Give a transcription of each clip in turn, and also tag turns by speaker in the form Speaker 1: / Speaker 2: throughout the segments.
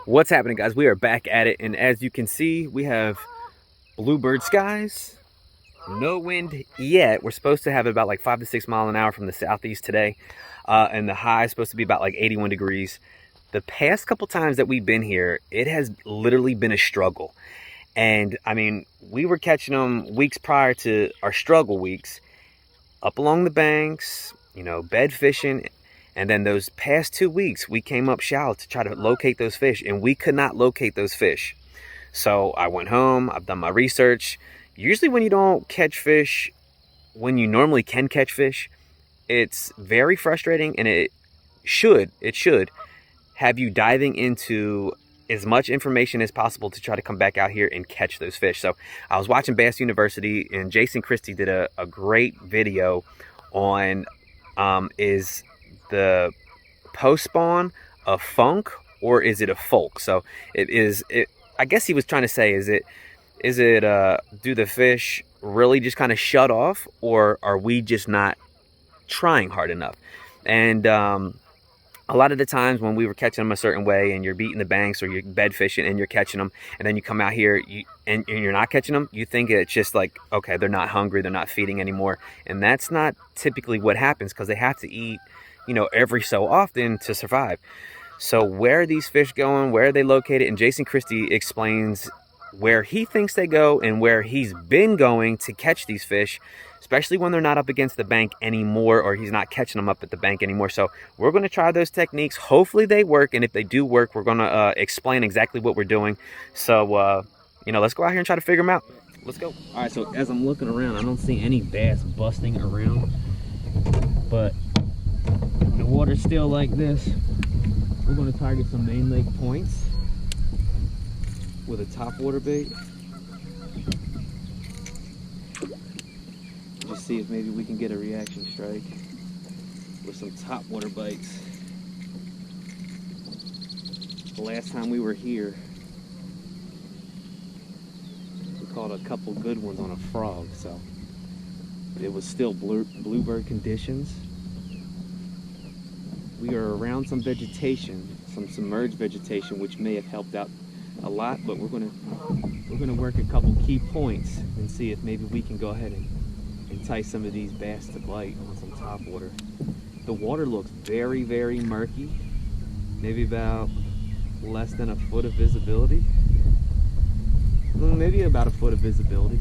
Speaker 1: What's happening, guys? We are back at it, and as you can see, we have bluebird skies, no wind yet. We're supposed to have about like 5 to 6 miles an hour from the southeast today, and the high is supposed to be about like 81 degrees. The past couple times that we've been here, it has literally been a struggle. And I mean, we were catching them weeks prior to our struggle weeks, up along the banks, bed fishing. And then those past 2 weeks, we came up shallow to try to locate those fish, and we could not locate those fish. So I went home, I've done my research. Usually when you don't catch fish, when you normally can catch fish, it's very frustrating, and it should have you diving into as much information as possible to try to come back out here and catch those fish. So I was watching Bass University, and Jason Christie did a great video on is the post spawn a funk or is it a folk? So I guess he was trying to say, is it do the fish really just kind of shut off, or are we just not trying hard enough? And a lot of the times when we were catching them a certain way, and you're beating the banks or you're bed fishing and you're catching them, and then you come out here and you're not catching them, you think it's just like, okay, they're not hungry, they're not feeding anymore. And that's not typically what happens, because they have to eat, every so often to survive. So where are these fish going? Where are they located? And Jason Christie explains where he thinks they go and where he's been going to catch these fish, especially when they're not up against the bank anymore, or he's not catching them up at the bank anymore. So we're going to try those techniques. Hopefully they work, and if they do work, we're going to explain exactly what we're doing. So let's go out here and try to figure them out. Let's go. All right, so as I'm looking around, I don't see any bass busting around, but when the water's still like this, we're going to target some main lake points with a top water bait. Just see if maybe we can get a reaction strike with some top water bites. The last time we were here, we caught a couple good ones on a frog, so it was still bluebird conditions. We are around some vegetation, some submerged vegetation, which may have helped out a lot, but we're gonna work a couple key points and see if maybe we can go ahead and entice some of these bass to bite on some top water. The water looks very, very murky, maybe about less than a foot of visibility, maybe about a foot of visibility.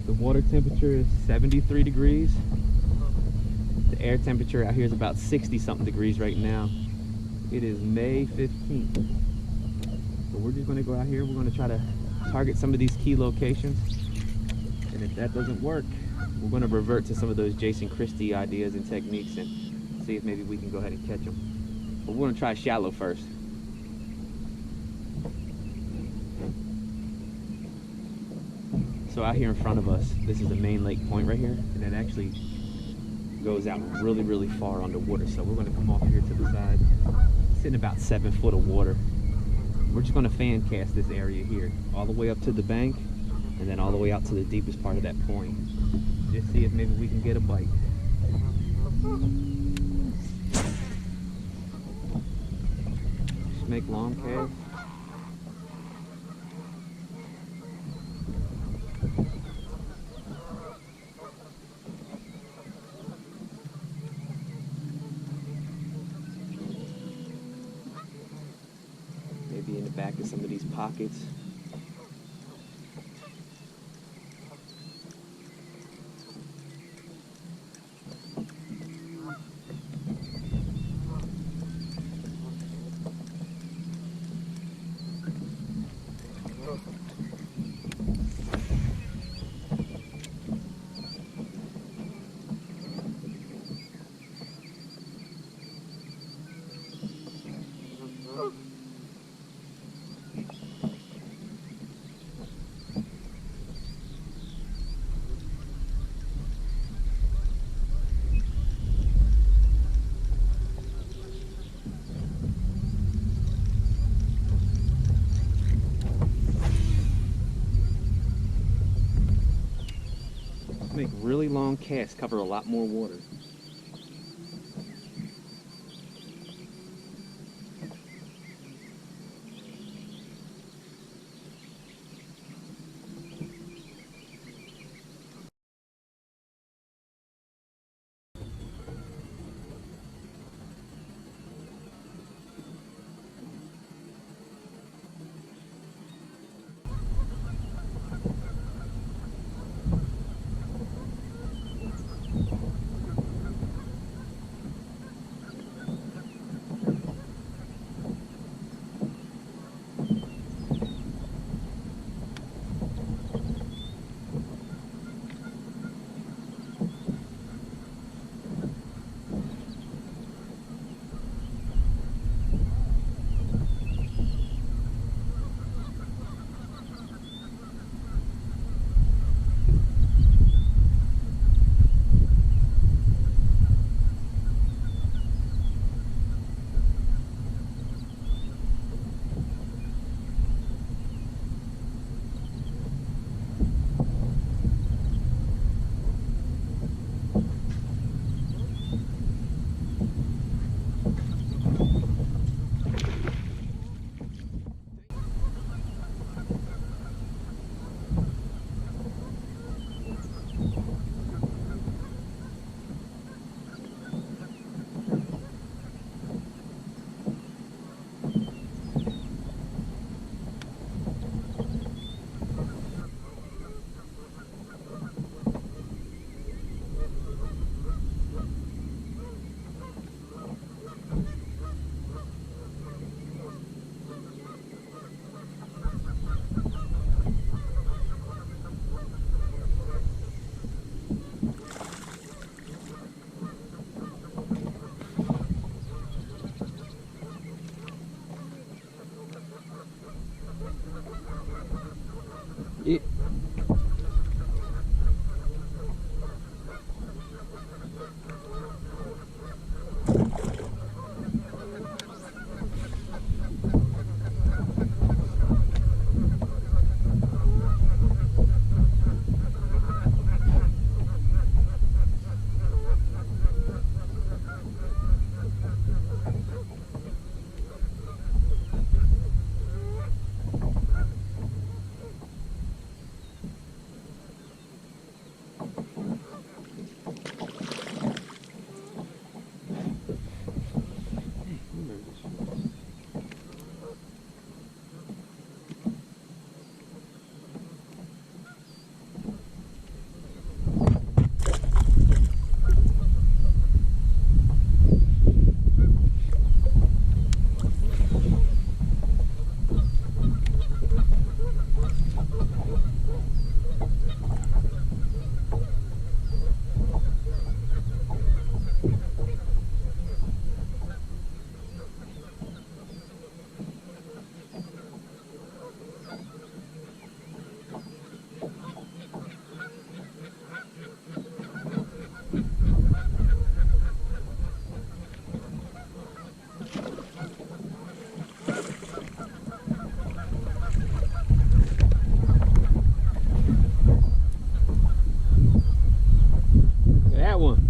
Speaker 1: The water temperature is 73 degrees. The air temperature out here is about 60 something degrees right now. It is May 15th. So we're just going to go out here, we're going to try to target some of these key locations, and if that doesn't work, we're going to revert to some of those Jason Christie ideas and techniques and see if maybe we can go ahead and catch them. But we're going to try shallow first. So out here in front of us, this is the main lake point right here, and it actually goes out really, really far underwater. So we're going to come off here to the side, sitting about 7 foot of water. We're just going to fan cast this area here all the way up to the bank, and then all the way out to the deepest part of that point. Just see if maybe we can get a bite. Just make long casts. Maybe in the back of some of these pockets. Make really long casts, cover a lot more water. It that one.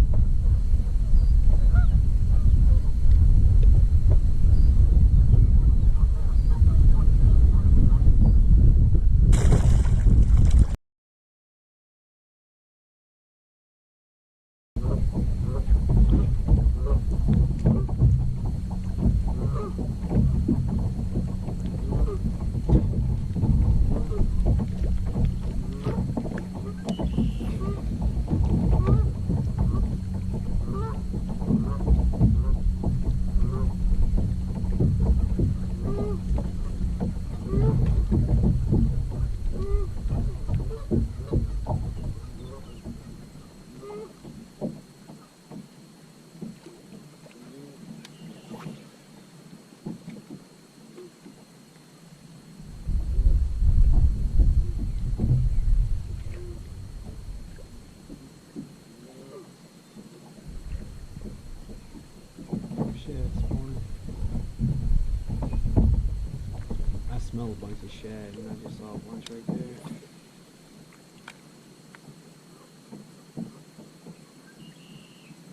Speaker 1: I smell a bunch of shad, and I just saw a bunch right there.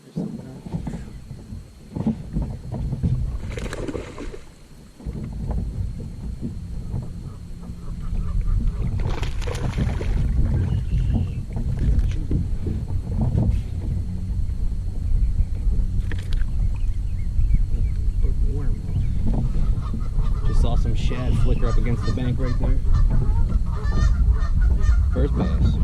Speaker 1: There's some back. Saw some shad flicker up against the bank right there. First bass.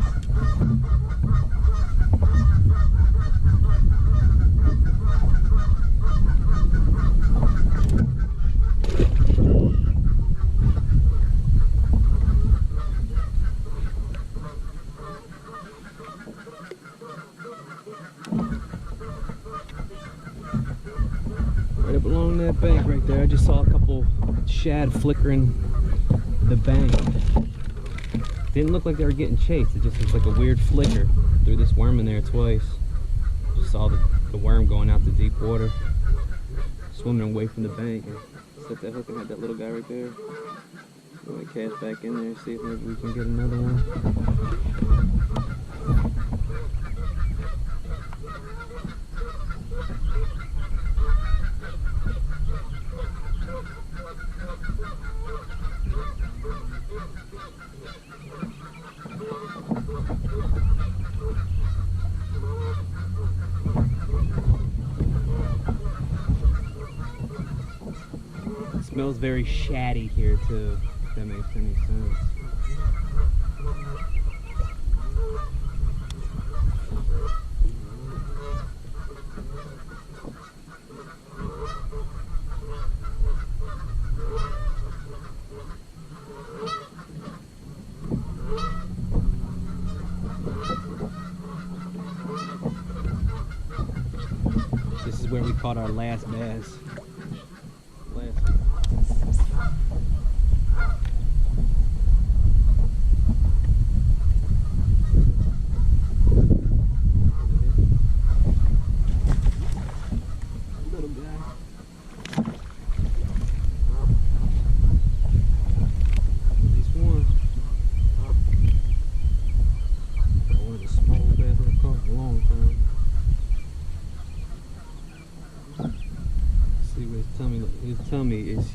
Speaker 1: Right up along that bank right there, I just saw a couple shad flickering the bank. Didn't look like they were getting chased. It just was like a weird flicker. Threw this worm in there twice. Just saw the worm going out to deep water, swimming away from the bank, and set that hook and had that little guy right there. I'm gonna cast back in there, see if maybe we can get another one. It smells very shaddy here too, if that makes any sense. This is where we caught our last bass.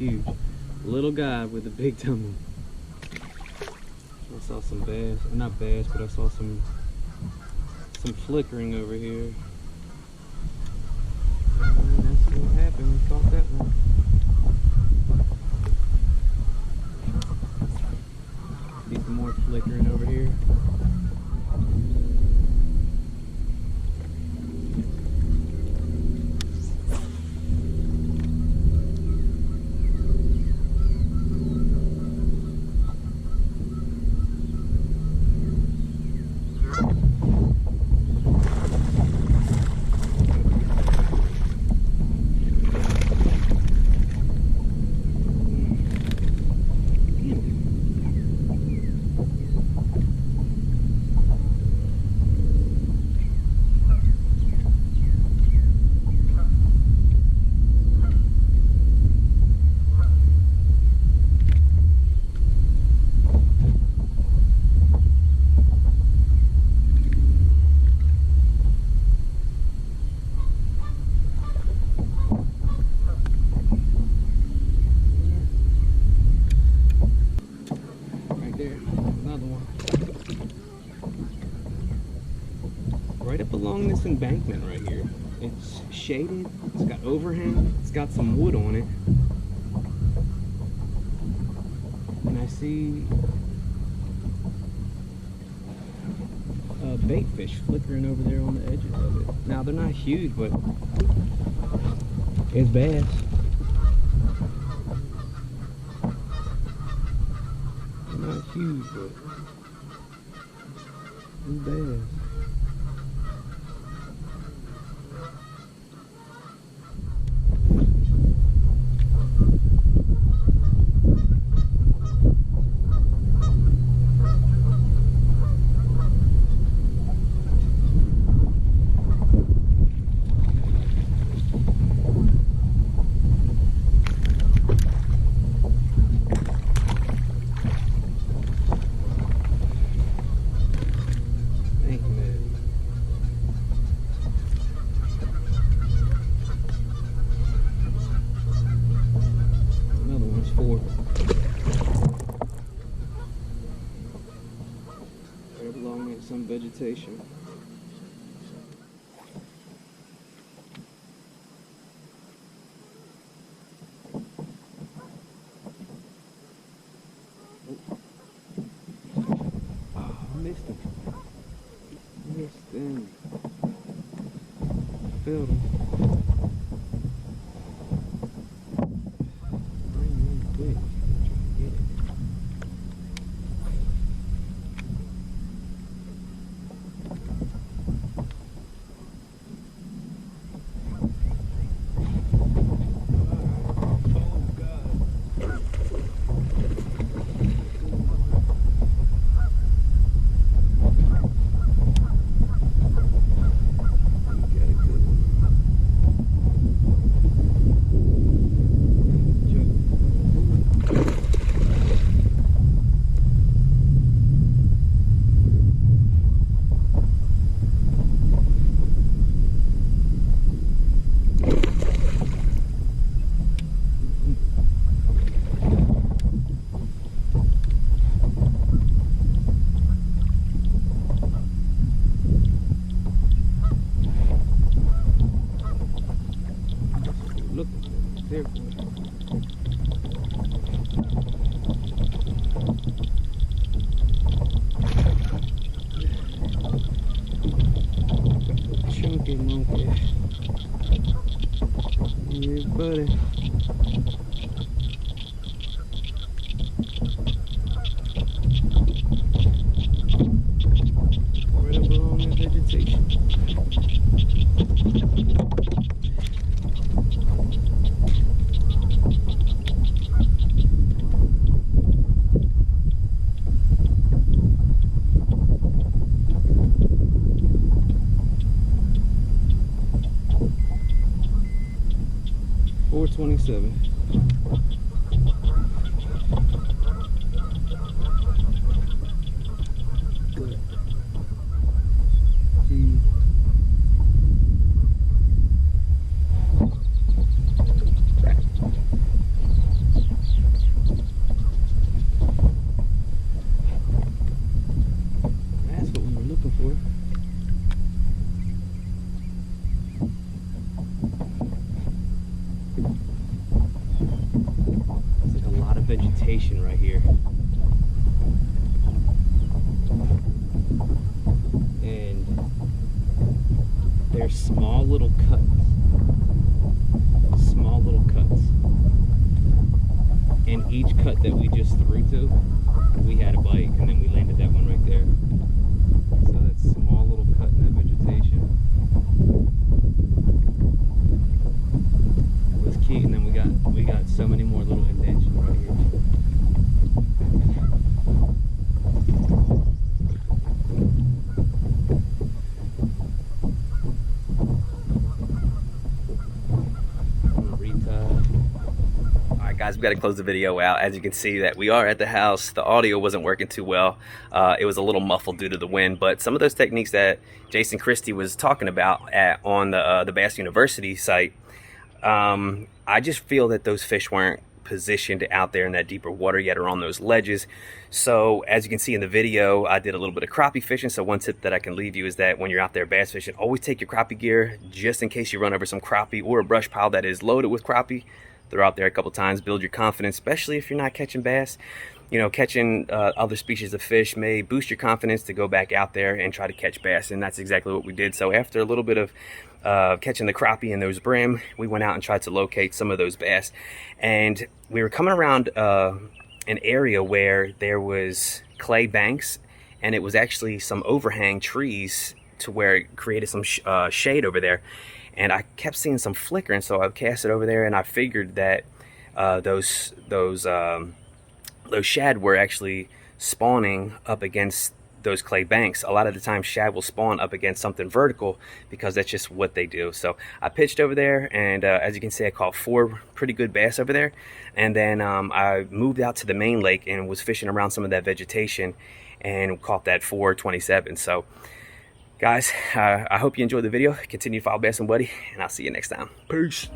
Speaker 1: huge. Little guy with a big tumble. I saw some bass, or not bass, but I saw some flickering over here. And that's what happened. We caught that one. See some more flickering over here. Right up along this embankment right here. It's shaded, it's got overhang, it's got some wood on it. And I see bait fish flickering over there on the edges of it. Now they're not huge, but it's bass. They're not huge, but it's bass. Right along with some vegetation. Oh, I missed him. Missed him. Filled him. Look, there. Chunky monkey. Yeah, buddy. Right up along the vegetation. $4.27. Good. vegetation right here. And there's small little cuts. Small little cuts. And each cut that we just threw to, we had a bite, and then we landed that one right there. So that small little cut in that vegetation was key, and then we got so many more little indentions right here. Guys, we got to close the video out. As you can see, that we are at the house. The audio wasn't working too well. It was a little muffled due to the wind, but some of those techniques that Jason Christie was talking about on the Bass University site, I just feel that those fish weren't positioned out there in that deeper water yet or on those ledges. So as you can see in the video, I did a little bit of crappie fishing. So one tip that I can leave you is that when you're out there bass fishing, always take your crappie gear just in case you run over some crappie or a brush pile that is loaded with crappie. Throw out there a couple times, build your confidence, especially if you're not catching bass. You know, catching other species of fish may boost your confidence to go back out there and try to catch bass, and that's exactly what we did. So after a little bit of catching the crappie and those brim, we went out and tried to locate some of those bass. And we were coming around an area where there was clay banks, and it was actually some overhang trees to where it created some shade over there. And I kept seeing some flickering, so I cast it over there, and I figured that those shad were actually spawning up against those clay banks. A lot of the time, shad will spawn up against something vertical because that's just what they do. So I pitched over there, and as you can see, I caught 4 pretty good bass over there. And then I moved out to the main lake and was fishing around some of that vegetation and caught that 427. So guys, I hope you enjoyed the video. Continue to follow Bass and Buddy, and I'll see you next time. Peace.